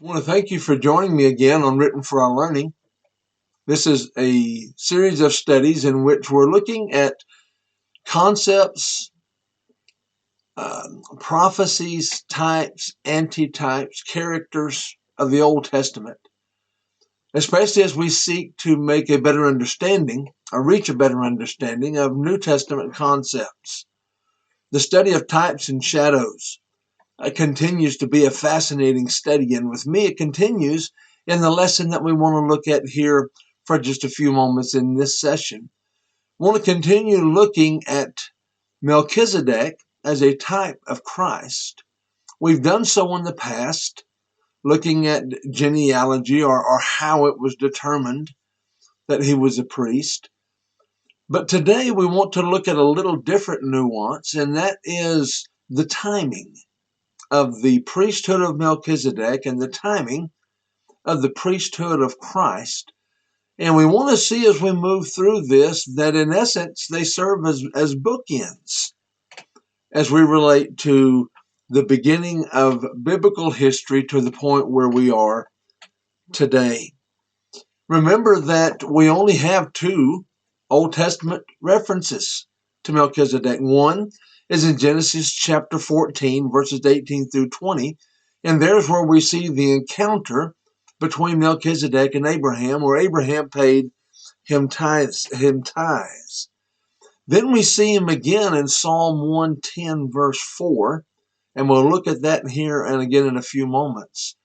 I want to thank you for joining me again on Written for Our Learning. This is a series of studies in which we're looking at concepts, prophecies, types, antitypes, characters of the Old Testament, especially as we seek to make a better understanding or reach a better understanding of New Testament concepts. The study of types and shadows continues to be a fascinating study, and with me it continues in the lesson that we want to look at here for just a few moments in this session. We want to continue looking at Melchizedek as a type of Christ. We've done so in the past, looking at genealogy or how it was determined that he was a priest. But today we want to look at a little different nuance, and that is the timing of the priesthood of Melchizedek and the timing of the priesthood of Christ. And we want to see as we move through this that in essence they serve as bookends as we relate to the beginning of biblical history to the point where we are today. Remember that we only have two Old Testament references to Melchizedek. One is in Genesis chapter 14, verses 18 through 20, and there's where we see the encounter between Melchizedek and Abraham, where Abraham paid him tithes. Then we see him again in Psalm 110, verse 4, and we'll look at that here and again in a few moments.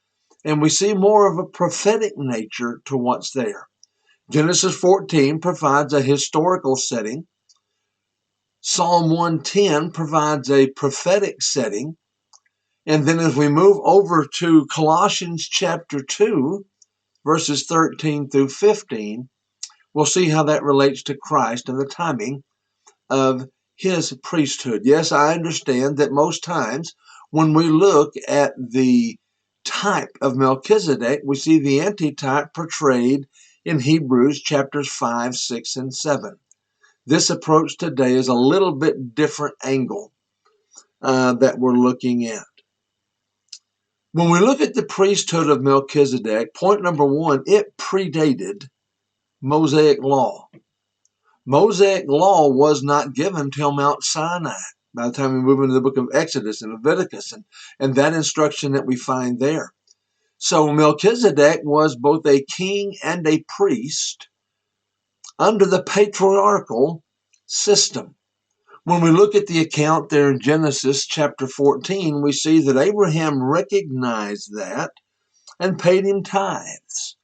And we see more of a prophetic nature to what's there. Genesis 14 provides a historical setting. Psalm 110 provides a prophetic setting. And then as we move over to Colossians chapter 2, verses 13 through 15, we'll see how that relates to Christ and the timing of his priesthood. Yes, I understand that most times when we look at the type of Melchizedek, we see the antitype portrayed in Hebrews chapters 5, 6, and 7. This approach today is a little bit different angle that we're looking at. When we look at the priesthood of Melchizedek, point number one, it predated Mosaic law. Mosaic law was not given till Mount Sinai. By the time we move into the book of Exodus and Leviticus and that instruction that we find there. So Melchizedek was both a king and a priest under the patriarchal system. When we look at the account there in Genesis chapter 14, we see that Abraham recognized that and paid him tithes.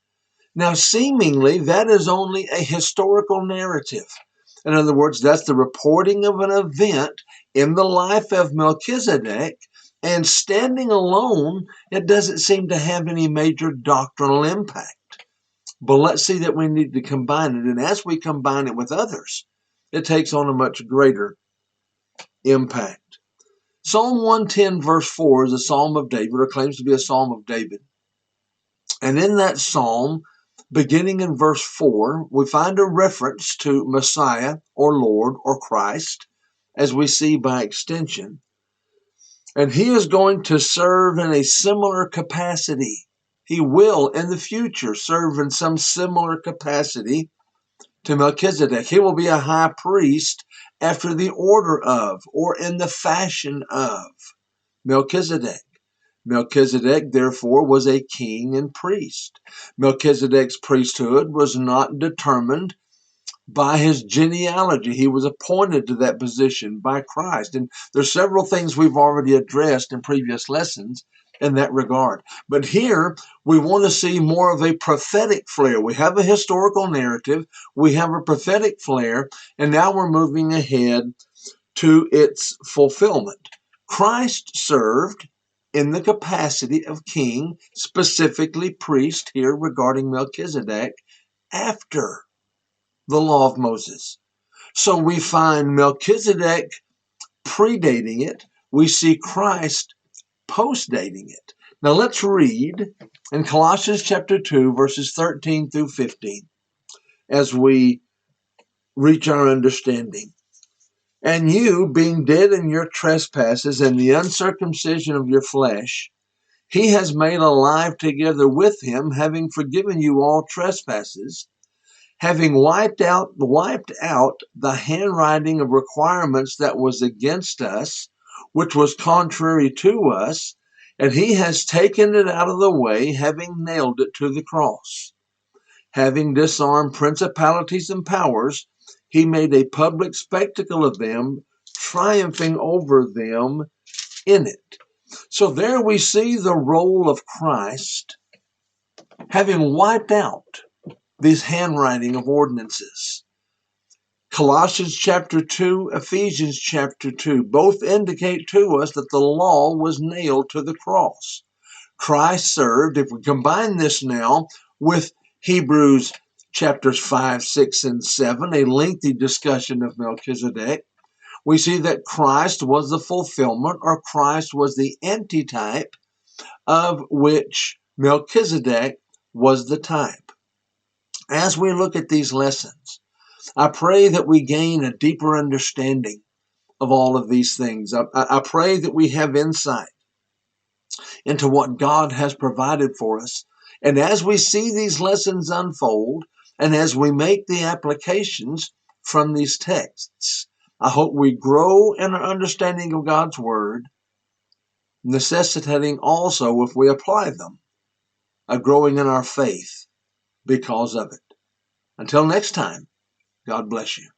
Now, seemingly, that is only a historical narrative. In other words, that's the reporting of an event in the life of Melchizedek, and standing alone, it doesn't seem to have any major doctrinal impact. But let's see that we need to combine it, and as we combine it with others, it takes on a much greater impact. Psalm 110 verse 4 is a psalm of David, or claims to be a psalm of David. And in that psalm, beginning in verse 4, we find a reference to Messiah or Lord or Christ, as we see by extension. And he is going to serve in a similar capacity. He will, in the future, serve in some similar capacity to Melchizedek. He will be a high priest after the order of, or in the fashion of, Melchizedek. Melchizedek, therefore, was a king and priest. Melchizedek's priesthood was not determined by his genealogy. He was appointed to that position by Christ. And there's several things we've already addressed in previous lessons in that regard. But here, we want to see more of a prophetic flair. We have a historical narrative, we have a prophetic flair, and now we're moving ahead to its fulfillment. Christ served in the capacity of king, specifically priest here regarding Melchizedek, after the law of Moses. So we find Melchizedek predating it. We see Christ postdating it. Now let's read in Colossians chapter 2, verses 13 through 15, as we reach our understanding. And you, being dead in your trespasses and the uncircumcision of your flesh, He has made alive together with him, having forgiven you all trespasses, having wiped out the handwriting of requirements that was against us, which was contrary to us, and he has taken it out of the way, having nailed it to the cross. Having disarmed principalities and powers, he made a public spectacle of them, triumphing over them in it. So there we see the role of Christ having wiped out these handwriting of ordinances. Colossians chapter 2, Ephesians chapter 2 both indicate to us that the law was nailed to the cross. Christ served, if we combine this now with Hebrews chapters 5, 6, and 7, a lengthy discussion of Melchizedek, we see that Christ was the fulfillment, or Christ was the antitype, of which Melchizedek was the type. As we look at these lessons, I pray that we gain a deeper understanding of all of these things. I pray that we have insight into what God has provided for us. And as we see these lessons unfold, and as we make the applications from these texts, I hope we grow in our understanding of God's Word, necessitating also, if we apply them, a growing in our faith because of it. Until next time, God bless you.